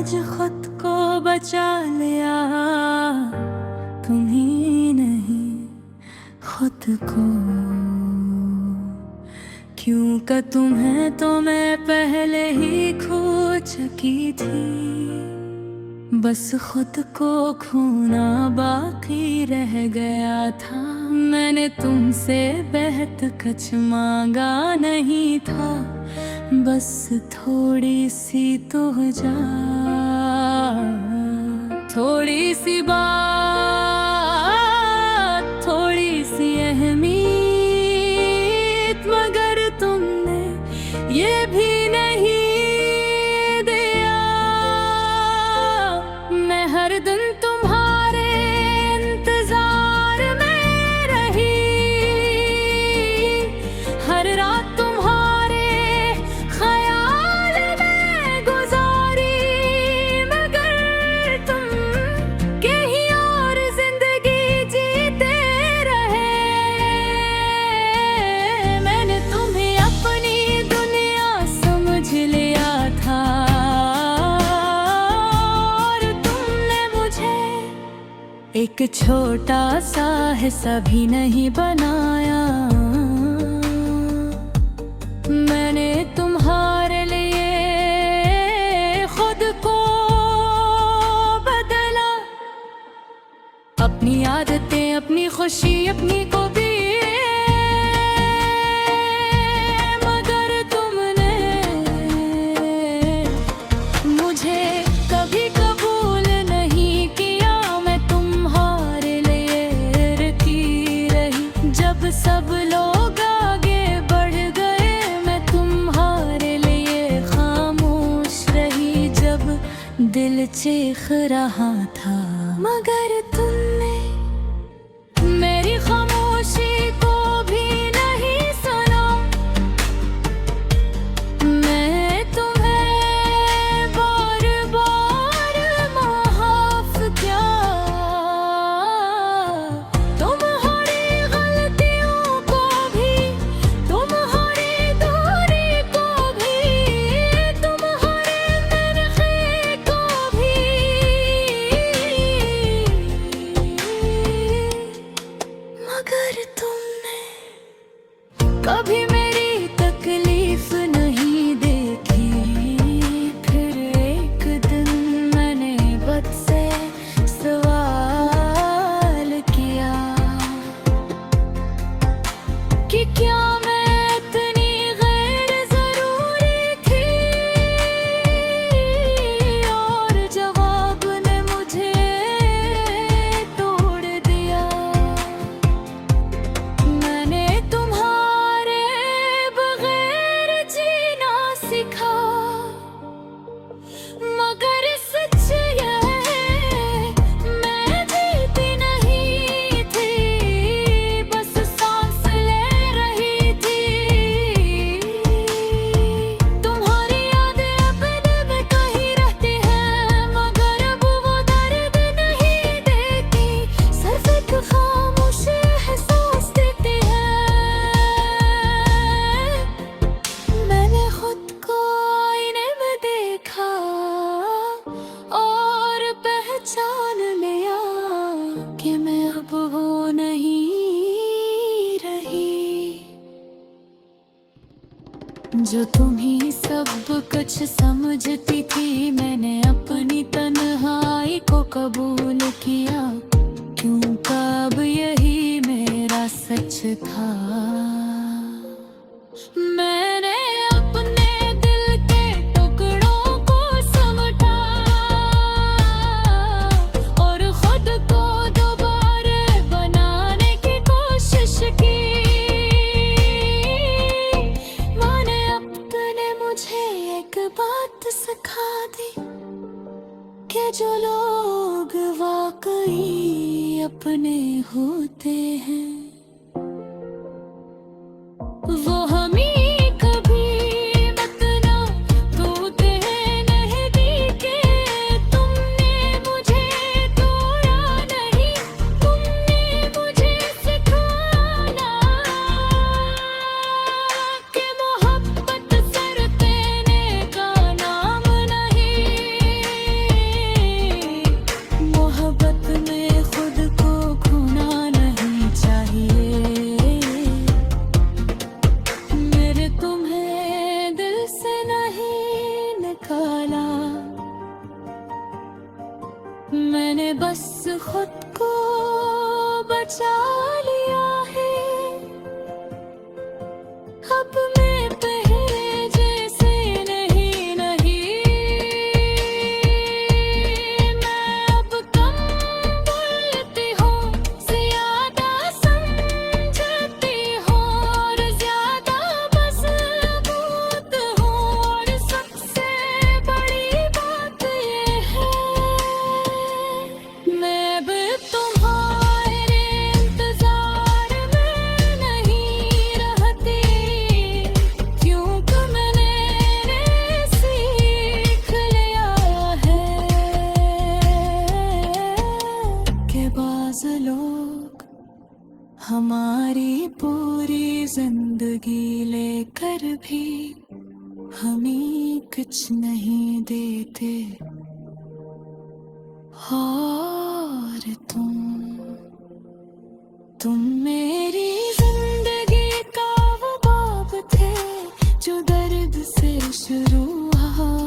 आज खुद को बचा लिया, तुम ही नहीं खुद को। क्यों का तुम्हें तो मैं पहले ही खो चुकी थी, बस खुद को खोना बाकी रह गया था। मैंने तुमसे बेहद कुछ मांगा नहीं था, बस थोड़ी सी तो जा, थोड़ी सी बात, थोड़ी सी अहमियत, मगर तुमने ये भी नहीं दिया। मैं हर दिन तुम्हारे इंतजार में रही, हर रात तुम्हारे ख्याल में गुजारी, मगर तुम कहीं और जिंदगी जीते रहे। मैंने तुम्हें अपनी दुनिया समझ लिया था, और तुमने मुझे एक छोटा सा हिस्सा भी नहीं बनाया। मैंने तुम्हारे लिए खुद को बदला, अपनी आदतें, अपनी खुशी, अपनी को भी, मगर तुमने मुझे कभी कबूल नहीं किया। मैं तुम्हारे लिए रुकी रही, जब सब लोग आगे बढ़ गए, मैं तुम्हारे लिए खामोश रही। जब दिल चीख रहा था, मगर तुमने मेरी खामोशी को भी नहीं सुना। मैं तुम्हें बार बार माफ किया, तुम्हारी गलतियों को भी, तुम्हारी दूरी को भी, तुम्हारे मनखे को भी, मगर तुमने कभी मेरी तकलीफ नहीं देखी। फिर एक दिन मैंने खुद से सवाल किया कि क्या मैं इतनी गैर जरूरी थी, और जवाब ने मुझे तोड़ दिया। मैंने तुम्हारे बगैर जीना सीखा, मगर सच ये है मैं जीती नहीं थी, बस सांस ले रही थी। तुम्हारी यादें अपने में कहीं रहती हैं, मगर अब वो दर्द नहीं देती, सिर्फ एक खामोश एहसास देती है। मैंने खुद को आईने में देखा और पहचान लिया कि मैं अब वो नहीं रही जो तुम ही सब कुछ समझती थी। मैंने अपनी तन्हाई को कबूल किया, क्यों कब यही मेरा सच था। मैंने अपने दिल के टुकड़ों को समटा, और खुद को दोबारा बनाने की कोशिश की। मैंने अपने मुझे एक बात सिखा दी कि जो लोग वाकई अपने होते हैं, वो हमें कभी बतना तोड़ते नहीं दी के। तुमने मुझे तोड़ा नहीं, तुमने मुझे सिखाना कि मोहब्बत सर देने का नाम नहीं। बस खुद को बचा लिया है। अब मैं पहले जैसे नहीं मैं अब कम बोलती हूँ, ज्यादा समझती हूँ और ज्यादा मजबूत हूँ। और सबसे बड़ी बात ये है, मैं अब तुम्हारे इंतजार में नहीं रहती, क्योंकि मैंने सीख लिया है कि बाज़ लोग हमारी पूरी जिंदगी लेकर भी हमें कुछ नहीं देते। और तुम मेरी जिंदगी का वो बाब थे जो दर्द से शुरू हुआ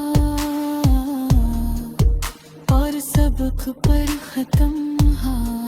और सबक पर खत्म हुआ।